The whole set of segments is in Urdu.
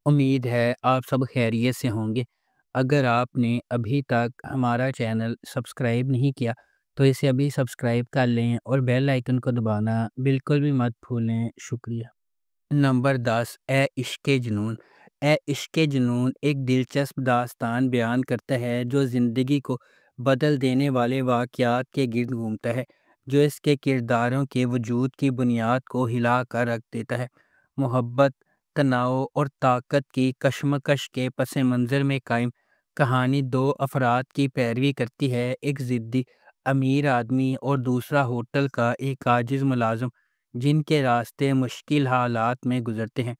امید ہے آپ سب خیریت سے ہوں گے۔ اگر آپ نے ابھی تک ہمارا چینل سبسکرائب نہیں کیا تو اسے ابھی سبسکرائب کر لیں اور بیل آئیکن کو دبانا بالکل بھی مت بھولیں۔ شکریہ۔ نمبر 10، اے عشق جنون۔ اے عشق جنون ایک دلچسپ داستان بیان کرتا ہے جو زندگی کو بدل دینے والے واقعات کے گرد گھومتا ہے، جو اس کے کرداروں کے وجود کی بنیاد کو ہلا کر رکھ دیتا ہے۔ محبت، تناؤ اور طاقت کی کشمکش کے پس منظر میں قائم کہانی دو افراد کی پیروی کرتی ہے، ایک ضدی امیر آدمی اور دوسرا ہوٹل کا ایک عاجز ملازم، جن کے راستے مشکل حالات میں گزرتے ہیں۔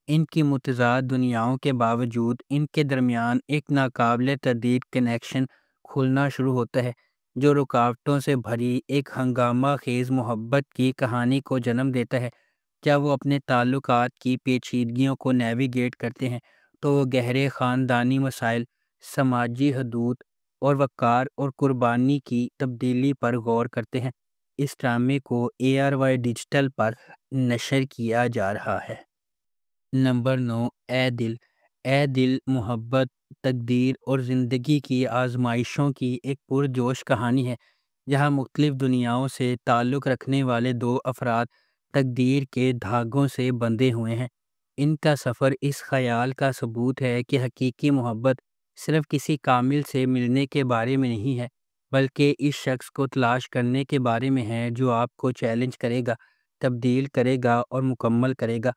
ان کی متضاد دنیاؤں کے باوجود ان کے درمیان ایک ناقابل تردید کنیکشن کھلنا شروع ہوتا ہے، جو رکاوٹوں سے بھری ایک ہنگامہ خیز محبت کی کہانی کو جنم دیتا ہے۔ جب وہ اپنے تعلقات کی پیچیدگیوں کو نیویگیٹ کرتے ہیں تو وہ گہرے خاندانی مسائل، سماجی حدود اور وقار اور قربانی کی تبدیلی پر غور کرتے ہیں۔ اس ڈرامے کو ARY ڈیجیٹل پر نشر کیا جا رہا ہے۔ نمبر 9، اے دل۔ اے دل محبت، تقدیر اور زندگی کی آزمائشوں کی ایک پرجوش کہانی ہے، جہاں مختلف دنیاؤں سے تعلق رکھنے والے دو افراد تقدیر کے دھاگوں سے بندھے ہوئے ہیں۔ ان کا سفر اس خیال کا ثبوت ہے کہ حقیقی محبت صرف کسی کامل سے ملنے کے بارے میں نہیں ہے، بلکہ اس شخص کو تلاش کرنے کے بارے میں ہے جو آپ کو چیلنج کرے گا، تبدیل کرے گا اور مکمل کرے گا۔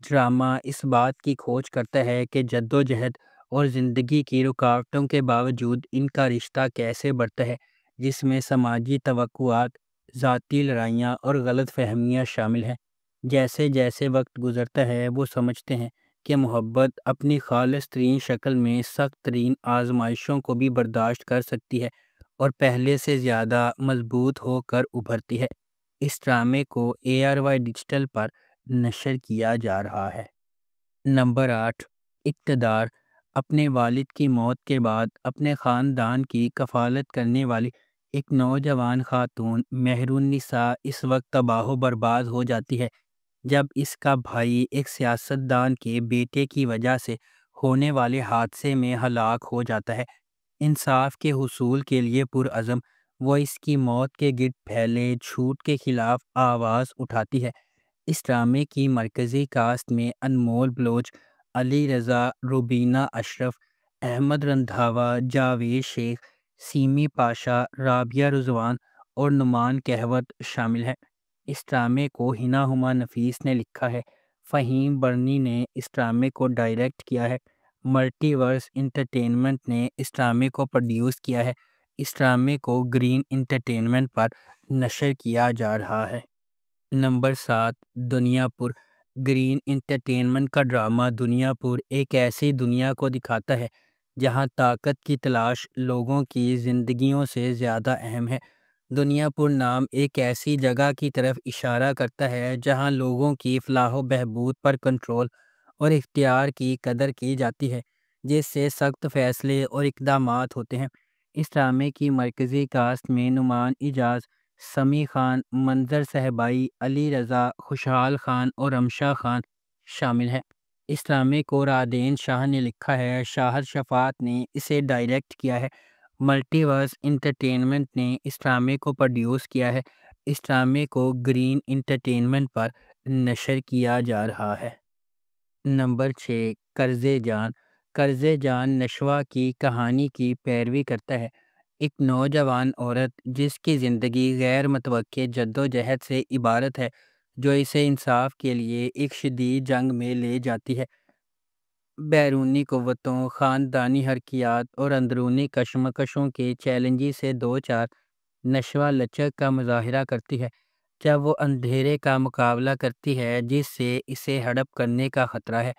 ڈرامہ اس بات کی کھوج کرتا ہے کہ جدوجہد اور زندگی کی رکاوٹوں کے باوجود ان کا رشتہ کیسے بڑھتا ہے، جس میں سماجی توقعات، ذاتی لڑائیاں اور غلط فہمیاں شامل ہیں۔ جیسے جیسے وقت گزرتا ہے وہ سمجھتے ہیں کہ محبت اپنی خالص ترین شکل میں سخت ترین آزمائشوں کو بھی برداشت کر سکتی ہے اور پہلے سے زیادہ مضبوط ہو کر ابھرتی ہے۔ اس ڈرامے کو ARY ڈیجیٹل پر نشر کیا جا رہا ہے۔ نمبر 8، اقتدار۔ اپنے والد کی موت کے بعد اپنے خاندان کی کفالت کرنے والی ایک نوجوان خاتون مہرالنساء اس وقت تباہ و برباد ہو جاتی ہے جب اس کا بھائی ایک سیاستدان کے بیٹے کی وجہ سے ہونے والے حادثے میں ہلاک ہو جاتا ہے۔ انصاف کے حصول کے لیے پرعزم، وہ اس کی موت کے گرد پھیلے جھوٹ کے خلاف آواز اٹھاتی ہے۔ اس ڈرامے کی مرکزی کاسٹ میں انمول بلوچ، علی رضا، روبینہ اشرف، احمد رندھاوا، جاوید شیخ، سیمی پاشا، رابعہ رضوان اور نعمان کہوت شامل ہیں۔ اس ڈرامے کو ہنا ہما نفیس نے لکھا ہے۔ فہیم برنی نے اس ڈرامے کو ڈائریکٹ کیا ہے۔ ملٹی ورس انٹرٹینمنٹ نے اس ڈرامے کو پروڈیوس کیا ہے۔ اس ڈرامے کو گرین انٹرٹینمنٹ پر نشر کیا جا رہا ہے۔ نمبر 7، دنیا پور۔ گرین انٹرٹینمنٹ کا ڈرامہ دنیا پور ایک ایسی دنیا کو دکھاتا ہے جہاں طاقت کی تلاش لوگوں کی زندگیوں سے زیادہ اہم ہے۔ دنیا پور نام ایک ایسی جگہ کی طرف اشارہ کرتا ہے جہاں لوگوں کی فلاح و بہبود پر کنٹرول اور اختیار کی قدر کی جاتی ہے، جس سے سخت فیصلے اور اقدامات ہوتے ہیں۔ اس ڈرامے کی مرکزی کاسٹ میں نعمان اعجاز، سمیع خان، منظر صاحبائی، علی رضا، خوشحال خان اور رمشا خان شامل ہیں۔ اس ڈرامے کو رادین شاہ نے لکھا ہے۔ شاہد شفاعت نے اسے ڈائریکٹ کیا ہے۔ ملٹی ورس انٹرٹینمنٹ نے اس ڈرامے کو پروڈیوس کیا ہے۔ اس ڈرامے کو گرین انٹرٹینمنٹ پر نشر کیا جا رہا ہے۔ نمبر 6، قرض جان۔ قرض جان نشوہ کی کہانی کی پیروی کرتا ہے، ایک نوجوان عورت جس کی زندگی غیر متوقع جدوجہد سے عبارت ہے جو اسے انصاف کے لیے ایک شدید جنگ میں لے جاتی ہے۔ بیرونی قوتوں، خاندانی حرکیات اور اندرونی کشمکشوں کے چیلنجز سے دو چار، نشوہ لچک کا مظاہرہ کرتی ہے جب وہ اندھیرے کا مقابلہ کرتی ہے جس سے اسے ہڑپ کرنے کا خطرہ ہے۔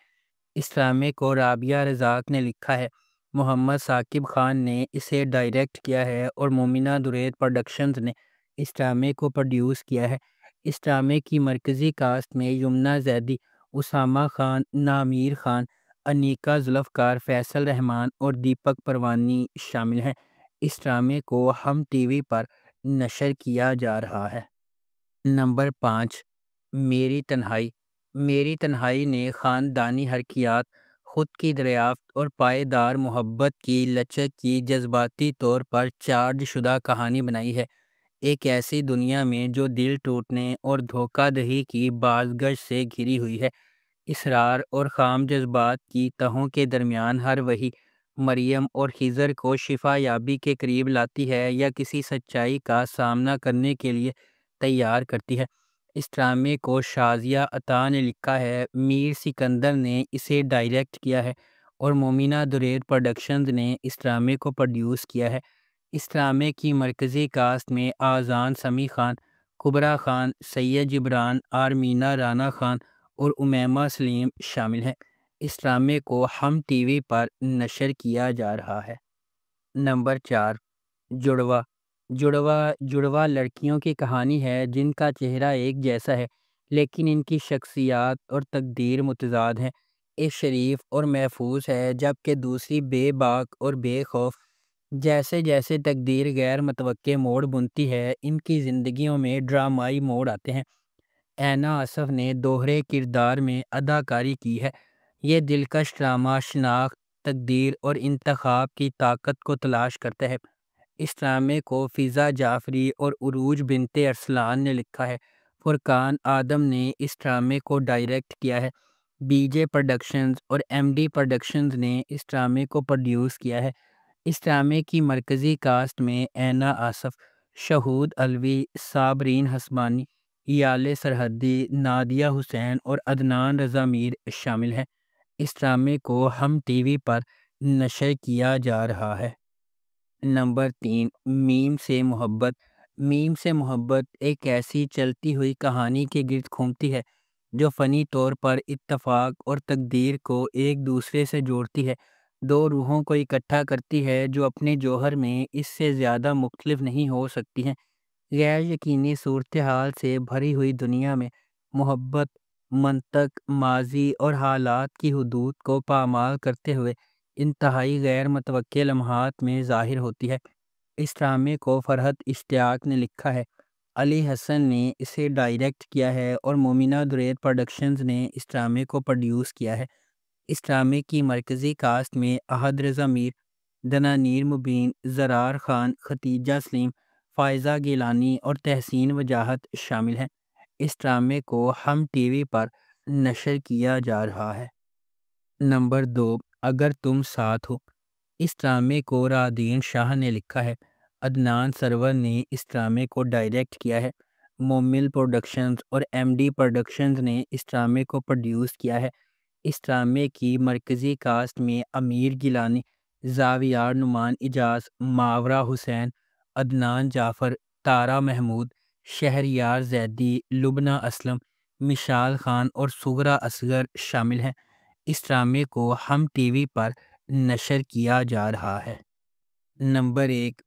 اس ڈرامے کو رابعہ رزاق نے لکھا ہے۔ محمد ثاقب خان نے اسے ڈائریکٹ کیا ہے اور مومنہ درید پروڈکشنز نے اس ڈرامے کو پروڈیوس کیا ہے۔ اس ڈرامے کی مرکزی کاسٹ میں یمنہ زیدی، اسامہ خان، نامیر خان، انیکا ذوالفقار، فیصل رحمان اور دیپک پروانی شامل ہیں۔ اس ڈرامے کو ہم ٹی وی پر نشر کیا جا رہا ہے۔ نمبر 5، میری تنہائی۔ میری تنہائی نے خاندانی حرکیات، خود کی دریافت اور پائیدار محبت کی لچک کی جذباتی طور پر چارج شدہ کہانی بنائی ہے۔ ایک ایسی دنیا میں جو دل ٹوٹنے اور دھوکہ دہی کی بازگشت سے گھری ہوئی ہے، اسرار اور خام جذبات کی تہوں کے درمیان ہر وہی مریم اور خضر کو شفا یابی کے قریب لاتی ہے یا کسی سچائی کا سامنا کرنے کے لیے تیار کرتی ہے۔ اس ڈرامے کو شازیہ عطا نے لکھا ہے، میر سکندر نے اسے ڈائریکٹ کیا ہے اور مومنہ دریر پروڈکشنز نے اس ڈرامے کو پروڈیوس کیا ہے۔ اس ڈرامے کی مرکزی کاسٹ میں آذان سمیع خان، کبریٰ خان، سید جبران، آرمینہ رانا خان اور امیمہ سلیم شامل ہیں۔ اس ڈرامے کو ہم ٹی وی پر نشر کیا جا رہا ہے۔ نمبر 4، جڑواں۔ جڑواں لڑکیوں کی کہانی ہے جن کا چہرہ ایک جیسا ہے لیکن ان کی شخصیات اور تقدیر متضاد ہیں۔ ایک شریف اور محفوظ ہے جبکہ دوسری بے باک اور بے خوف۔ جیسے جیسے تقدیر غیر متوقع موڑ بنتی ہے، ان کی زندگیوں میں ڈرامائی موڑ آتے ہیں۔ اینا آصف نے دوہرے کردار میں اداکاری کی ہے۔ یہ دلکش ڈرامہ شناخت، تقدیر اور انتخاب کی طاقت کو تلاش کرتا ہے۔ اس ڈرامے کو فضا جعفری اور عروج بنت ارسلان نے لکھا ہے۔ فرقان آدم نے اس ڈرامے کو ڈائریکٹ کیا ہے۔ بی جے پروڈکشنز اور ایم ڈی پروڈکشنز نے اس ڈرامے کو پروڈیوس کیا ہے۔ اس ڈرامے کی مرکزی کاسٹ میں اینا آصف، شہود علوی، صابرین ہسمانی، یالے سرحدی، نادیہ حسین اور عدنان رضا میر شامل ہیں۔ اس ڈرامے کو ہم ٹی وی پر نشر کیا جا رہا ہے۔ نمبر 3، میم سے محبت۔ میم سے محبت ایک ایسی چلتی ہوئی کہانی کے گرد گھومتی ہے جو فنی طور پر اتفاق اور تقدیر کو ایک دوسرے سے جوڑتی ہے، دو روحوں کو اکٹھا کرتی ہے جو اپنے جوہر میں اس سے زیادہ مختلف نہیں ہو سکتی ہیں۔ غیر یقینی صورتحال سے بھری ہوئی دنیا میں محبت منطق، ماضی اور حالات کی حدود کو پامال کرتے ہوئے انتہائی غیر متوقع لمحات میں ظاہر ہوتی ہے۔ اس ڈرامے کو فرحت اشتیاق نے لکھا ہے، علی حسن نے اسے ڈائریکٹ کیا ہے اور مومنہ دریر پروڈکشنز نے اس ڈرامے کو پروڈیوس کیا ہے۔ اس ڈرامے کی مرکزی کاسٹ میں احد رضا میر، دنانیر مبین، زرار خان، ختیجہ سلیم، فائزہ گیلانی اور تحسین وجاہت شامل ہیں۔ اس ڈرامے کو ہم ٹی وی پر نشر کیا جا رہا ہے۔ نمبر 2، اگر تم ساتھ ہو۔ اس ڈرامے کو رادین شاہ نے لکھا ہے، عدنان سرور نے اس ڈرامے کو ڈائریکٹ کیا ہے۔ مومل پروڈکشنز اور ایم ڈی پروڈکشنز نے اس ڈرامے کو پروڈیوس کیا ہے۔ اس ڈرامے کی مرکزی کاسٹ میں امیر گیلانی، زاویار نعمان اجاز، ماورا حسین، عدنان جعفر، تارا محمود، شہریار زیدی، لبنہ اسلم، مشال خان اور صغریٰ اصغر شامل ہیں۔ اس ڈرامے کو ہم ٹی وی پر نشر کیا جا رہا ہے۔ نمبر 1،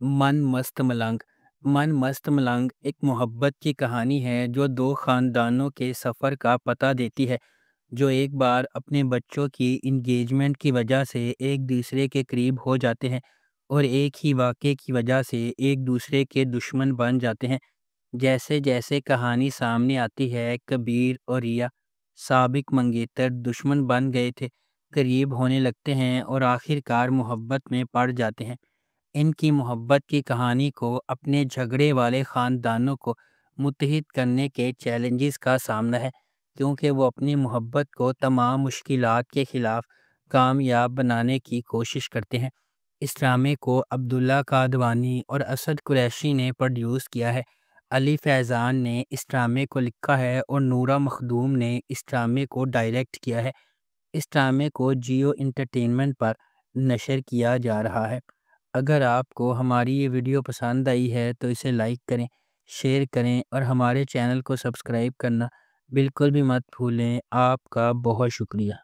من مست ملنگ۔ من مست ملنگ ایک محبت کی کہانی ہے جو دو خاندانوں کے سفر کا پتہ دیتی ہے جو ایک بار اپنے بچوں کی انگیجمنٹ کی وجہ سے ایک دوسرے کے قریب ہو جاتے ہیں اور ایک ہی واقعے کی وجہ سے ایک دوسرے کے دشمن بن جاتے ہیں۔ جیسے جیسے کہانی سامنے آتی ہے، کبیر اور ریا سابق منگیتر دشمن بن گئے تھے، قریب ہونے لگتے ہیں اور آخر کار محبت میں پڑ جاتے ہیں۔ ان کی محبت کی کہانی کو اپنے جھگڑے والے خاندانوں کو متحد کرنے کے چیلنجز کا سامنا ہے، کیونکہ وہ اپنی محبت کو تمام مشکلات کے خلاف کامیاب بنانے کی کوشش کرتے ہیں۔ اس ڈرامے کو عبداللہ قادوانی اور اسد قریشی نے پروڈیوس کیا ہے۔ علی فیضان نے اس ڈرامے کو لکھا ہے اور نورہ مخدوم نے اس ڈرامے کو ڈائریکٹ کیا ہے۔ اس ڈرامے کو جیو انٹرٹینمنٹ پر نشر کیا جا رہا ہے۔ اگر آپ کو ہماری یہ ویڈیو پسند آئی ہے تو اسے لائک کریں، شیئر کریں اور ہمارے چینل کو سبسکرائب کرنا بالکل بھی مت بھولیں۔ آپ کا بہت شکریہ۔